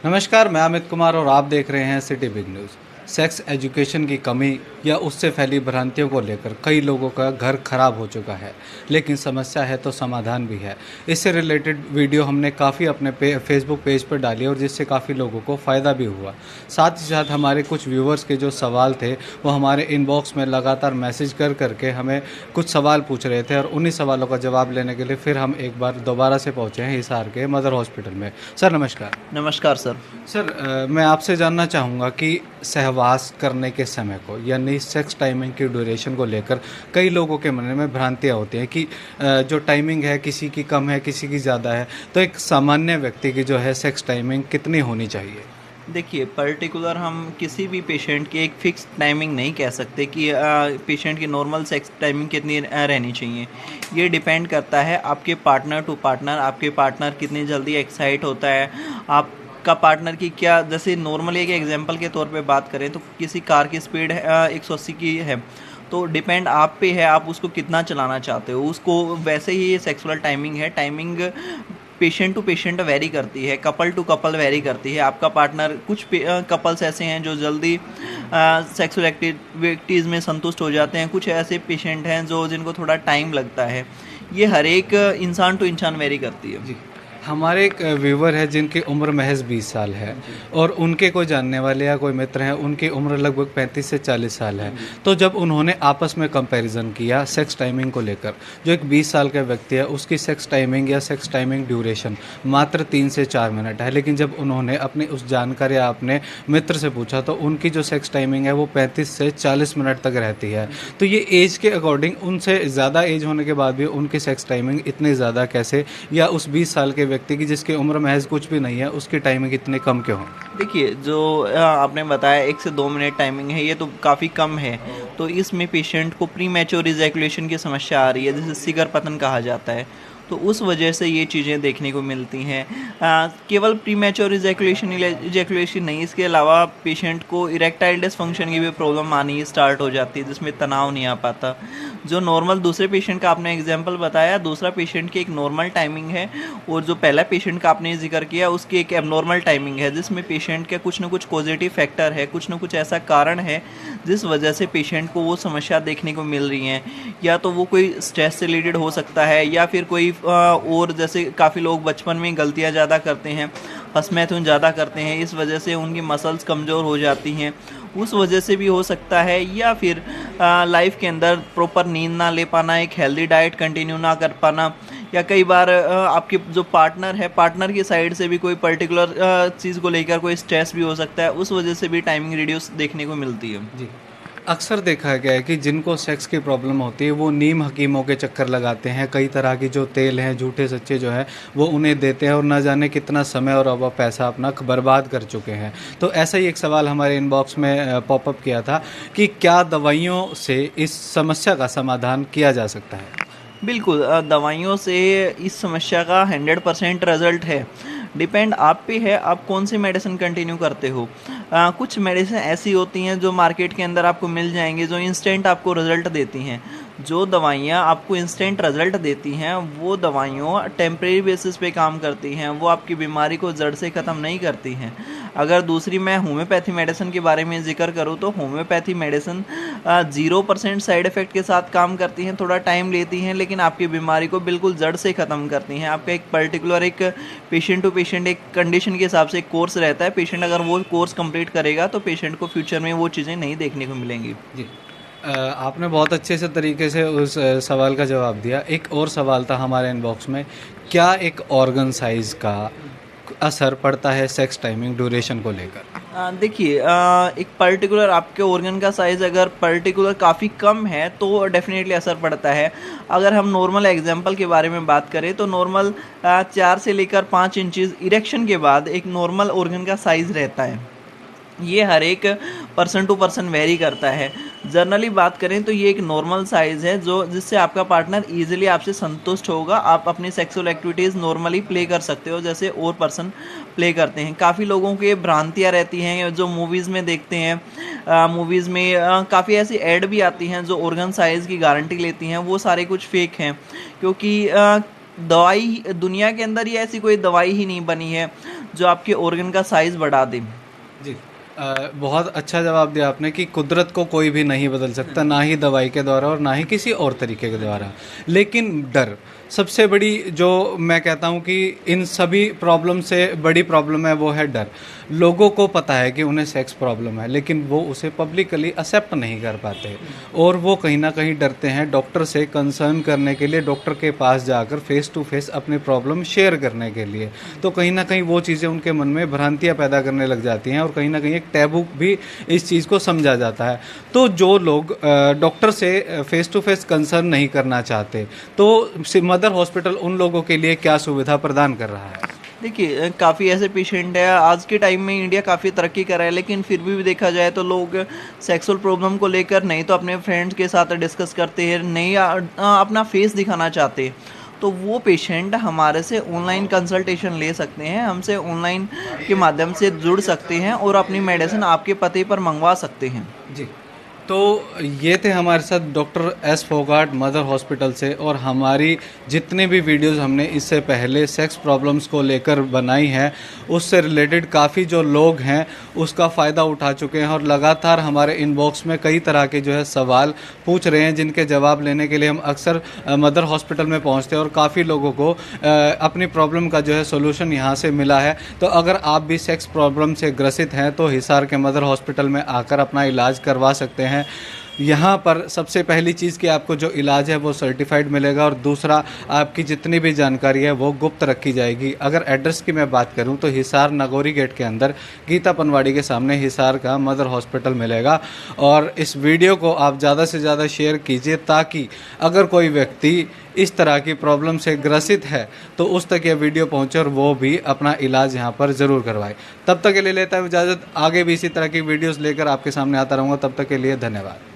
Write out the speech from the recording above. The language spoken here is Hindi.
नमस्कार, मैं अमित कुमार और आप देख रहे हैं city big news. Sex education की कमी या उससे फैली भ्रांतियों को लेकर कई लोगों का घर खराब हो चुका है, लेकिन समस्या है तो समाधान भी है। इससे रिलेटेड वीडियो हमने काफ़ी अपने फेसबुक पेज पर डाली और जिससे काफ़ी लोगों को फ़ायदा भी हुआ। साथ ही साथ हमारे कुछ व्यूवर्स के जो सवाल थे वो हमारे इनबॉक्स में लगातार मैसेज कर करके हमें कुछ सवाल पूछ रहे थे और उन्हीं सवालों का जवाब लेने के लिए फिर हम एक बार दोबारा से पहुँचे हैं हिसार के मदर हॉस्पिटल में। सर नमस्कार। नमस्कार सर। सर मैं आपसे जानना चाहूँगा कि सहवास करने के समय को यानी सेक्स टाइमिंग की ड्यूरेशन को लेकर कई लोगों के मन में भ्रांतियाँ होती हैं कि जो टाइमिंग है किसी की कम है किसी की ज़्यादा है, तो एक सामान्य व्यक्ति की जो है सेक्स टाइमिंग कितनी होनी चाहिए? देखिए, पर्टिकुलर हम किसी भी पेशेंट की एक फ़िक्स टाइमिंग नहीं कह सकते कि पेशेंट की नॉर्मल सेक्स टाइमिंग कितनी रहनी चाहिए। ये डिपेंड करता है आपके पार्टनर टू पार्टनर, आपके पार्टनर कितनी जल्दी एक्साइट होता है, आपका पार्टनर की क्या, जैसे नॉर्मली एक एग्जांपल के तौर पे बात करें तो किसी कार की स्पीड 180 की है, तो डिपेंड आप पे है आप उसको कितना चलाना चाहते हो। उसको वैसे ही ये सेक्सुअल टाइमिंग है, timing patient to patient vary करती है, कपल टू कपल वेरी करती है। आपका पार्टनर, कुछ कपल्स ऐसे हैं जो जल्दी सेक्सुअल एक्टिविटीज़ में संतुष्ट हो जाते हैं, कुछ ऐसे पेशेंट हैं जो जिनको थोड़ा टाइम लगता है। ये हर एक इंसान टू इंसान वेरी करती है। जी, हमारे एक व्यूवर है जिनकी उम्र महज 20 साल है और उनके कोई जानने वाले या कोई मित्र हैं उनकी उम्र लगभग 35 से 40 साल है। तो जब उन्होंने आपस में कंपैरिजन किया सेक्स टाइमिंग को लेकर, जो एक 20 साल का व्यक्ति है उसकी सेक्स टाइमिंग या सेक्स टाइमिंग ड्यूरेशन मात्र 3 से 4 मिनट है, लेकिन जब उन्होंने अपनी उस जानकार या अपने मित्र से पूछा तो उनकी जो सेक्स टाइमिंग है वो 35 से 40 मिनट तक रहती है। तो ये एज के अकॉर्डिंग उनसे ज़्यादा एज होने के बाद भी उनकी सेक्स टाइमिंग इतनी ज़्यादा कैसे, या उस 20 साल के व्यक्ति की जिसकी उम्र महज कुछ भी नहीं है उसकी टाइमिंग इतनी कम क्यों है? देखिए, जो आपने बताया 1 से 2 मिनट टाइमिंग है, ये तो काफ़ी कम है। तो इसमें पेशेंट को प्री मैच्योर इजैकुलेशन की समस्या आ रही है, जिसे सिगर पतन कहा जाता है। तो उस वजह से ये चीज़ें देखने को मिलती हैं। केवल प्री मैच्योर इजैकुलेशन नहीं, इसके अलावा पेशेंट को इरेक्टाइल डिसफंक्शन की भी प्रॉब्लम आनी स्टार्ट हो जाती है, जिसमें तनाव नहीं आ पाता। जो नॉर्मल दूसरे पेशेंट का आपने एग्जांपल बताया, दूसरा पेशेंट की एक नॉर्मल टाइमिंग है और जो पहला पेशेंट का आपने जिक्र किया उसकी एक एबनॉर्मल टाइमिंग है, जिसमें पेशेंट का कुछ ना कुछ पॉजिटिव फैक्टर है, कुछ ना कुछ ऐसा कारण है जिस वजह से पेशेंट को वो समस्या देखने को मिल रही हैं। या तो वो कोई स्ट्रेस से रिलेटेड हो सकता है, या फिर कोई और जैसे काफ़ी लोग बचपन में गलतियां ज़्यादा करते हैं, हंस-मैथुन ज़्यादा करते हैं, इस वजह से उनकी मसल्स कमज़ोर हो जाती हैं, उस वजह से भी हो सकता है। या फिर लाइफ के अंदर प्रॉपर नींद ना ले पाना, एक हेल्दी डाइट कंटिन्यू ना कर पाना, या कई बार आपके जो पार्टनर है, पार्टनर की साइड से भी कोई पर्टिकुलर चीज़ को लेकर कोई स्ट्रेस भी हो सकता है, उस वजह से भी टाइमिंग रिड्यूस देखने को मिलती है। जी, अक्सर देखा गया है कि जिनको सेक्स की प्रॉब्लम होती है वो नीम हकीमों के चक्कर लगाते हैं, कई तरह की जो तेल हैं झूठे सच्चे जो हैं वो उन्हें देते हैं और न जाने कितना समय और अब पैसा अपना बर्बाद कर चुके हैं। तो ऐसा ही एक सवाल हमारे इनबॉक्स में पॉपअप किया था कि क्या दवाइयों से इस समस्या का समाधान किया जा सकता है? बिल्कुल, दवाइयों से इस समस्या का 100% रिजल्ट है। डिपेंड आप पे है, आप कौन सी मेडिसिन कंटिन्यू करते हो। कुछ मेडिसिन ऐसी होती हैं जो मार्केट के अंदर आपको मिल जाएंगी, जो इंस्टेंट आपको रिजल्ट देती हैं। जो दवाइयाँ आपको इंस्टेंट रिजल्ट देती हैं वो दवाइयों टेम्परेरी बेसिस पे काम करती हैं, वो आपकी बीमारी को जड़ से ख़त्म नहीं करती हैं। अगर दूसरी मैं होम्योपैथी मेडिसिन के बारे में जिक्र करूँ तो होम्योपैथी मेडिसिन 0% साइड इफ़ेक्ट के साथ काम करती हैं, थोड़ा टाइम लेती हैं, लेकिन आपकी बीमारी को बिल्कुल जड़ से ख़त्म करती हैं। आपका एक पर्टिकुलर एक पेशेंट टू पेशेंट एक कंडीशन के हिसाब से एक कोर्स रहता है, पेशेंट अगर वो कोर्स कंप्लीट करेगा तो पेशेंट को फ्यूचर में वो चीज़ें नहीं देखने को मिलेंगी। जी, आपने बहुत अच्छे से तरीके से उस सवाल का जवाब दिया। एक और सवाल था हमारे इनबॉक्स में, क्या एक ऑर्गन साइज़ का असर पड़ता है सेक्स टाइमिंग ड्यूरेशन को लेकर? देखिए, एक पर्टिकुलर आपके ऑर्गन का साइज़ अगर पर्टिकुलर काफ़ी कम है तो डेफिनेटली असर पड़ता है। अगर हम नॉर्मल एग्जांपल के बारे में बात करें तो नॉर्मल 4 से लेकर 5 इंचज़ इरेक्शन के बाद एक नॉर्मल ऑर्गन का साइज़ रहता है। ये हर एक पर्सन टू पर्सन वेरी करता है। जनरली बात करें तो ये एक नॉर्मल साइज़ है जो जिससे आपका पार्टनर ईजिली आपसे संतुष्ट होगा, आप अपनी सेक्सुअल एक्टिविटीज़ नॉर्मली प्ले कर सकते हो जैसे और पर्सन प्ले करते हैं। काफ़ी लोगों के भ्रांतियाँ रहती हैं जो मूवीज़ में देखते हैं, मूवीज़ में काफ़ी ऐसी ऐड भी आती हैं जो ऑर्गन साइज़ की गारंटी लेती हैं, वो सारे कुछ फेक हैं। क्योंकि दवाई दुनिया के अंदर ही ऐसी कोई दवाई ही नहीं बनी है जो आपके ऑर्गन का साइज़ बढ़ा दे। जी, बहुत अच्छा जवाब दिया आपने कि कुदरत को कोई भी नहीं बदल सकता, ना ही दवाई के द्वारा और ना ही किसी और तरीके के द्वारा। लेकिन डर सबसे बड़ी, जो मैं कहता हूँ कि इन सभी प्रॉब्लम से बड़ी प्रॉब्लम है, वो है डर। लोगों को पता है कि उन्हें सेक्स प्रॉब्लम है, लेकिन वो उसे पब्लिकली एक्सेप्ट नहीं कर पाते और वो कहीं ना कहीं डरते हैं डॉक्टर से कंसर्न करने के लिए, डॉक्टर के पास जाकर फेस टू फेस अपनी प्रॉब्लम शेयर करने के लिए। तो कहीं ना कहीं वो चीज़ें उनके मन में भ्रांतियाँ पैदा करने लग जाती हैं और कहीं ना कहीं एक टैबू भी इस चीज़ को समझा जाता है। तो जो लोग डॉक्टर से फेस टू फेस कंसर्न नहीं करना चाहते, तो मदर हॉस्पिटल उन लोगों के लिए क्या सुविधा प्रदान कर रहा है? देखिए, काफ़ी ऐसे पेशेंट है, आज के टाइम में इंडिया काफ़ी तरक्की कर रहा है, लेकिन फिर भी देखा जाए तो लोग सेक्सुअल प्रॉब्लम को लेकर नहीं तो अपने फ्रेंड्स के साथ डिस्कस करते हैं, नहीं अपना फेस दिखाना चाहते। तो वो पेशेंट हमारे से ऑनलाइन कंसल्टेशन ले सकते हैं, हमसे ऑनलाइन के माध्यम से जुड़ सकते हैं और अपनी मेडिसिन आपके पते पर मंगवा सकते हैं। जी, तो ये थे हमारे साथ doctor S Phogat mother hospital से, और हमारी जितने भी वीडियोस हमने इससे पहले सेक्स प्रॉब्लम्स को लेकर बनाई हैं, उससे रिलेटेड काफ़ी जो लोग हैं उसका फ़ायदा उठा चुके हैं और लगातार हमारे इनबॉक्स में कई तरह के जो है सवाल पूछ रहे हैं, जिनके जवाब लेने के लिए हम अक्सर मदर हॉस्पिटल में पहुंचते हैं और काफ़ी लोगों को अपनी प्रॉब्लम का जो है सोल्यूशन यहाँ से मिला है। तो अगर आप भी सेक्स प्रॉब्लम से ग्रसित हैं तो हिसार के मदर हॉस्पिटल में आकर अपना इलाज करवा सकते हैं। यहाँ पर सबसे पहली चीज़ कि आपको जो इलाज है वो सर्टिफाइड मिलेगा, और दूसरा, आपकी जितनी भी जानकारी है वो गुप्त रखी जाएगी। अगर एड्रेस की मैं बात करूँ तो हिसार नागौरी गेट के अंदर गीता पनवाड़ी के सामने हिसार का मदर हॉस्पिटल मिलेगा। और इस वीडियो को आप ज़्यादा से ज़्यादा शेयर कीजिए, ताकि अगर कोई व्यक्ति इस तरह की प्रॉब्लम से ग्रसित है तो उस तक यह वीडियो पहुंचे और वो भी अपना इलाज यहाँ पर ज़रूर करवाए। तब तक के लिए लेता हूँ इजाज़त, आगे भी इसी तरह की वीडियोस लेकर आपके सामने आता रहूँगा। तब तक के लिए धन्यवाद।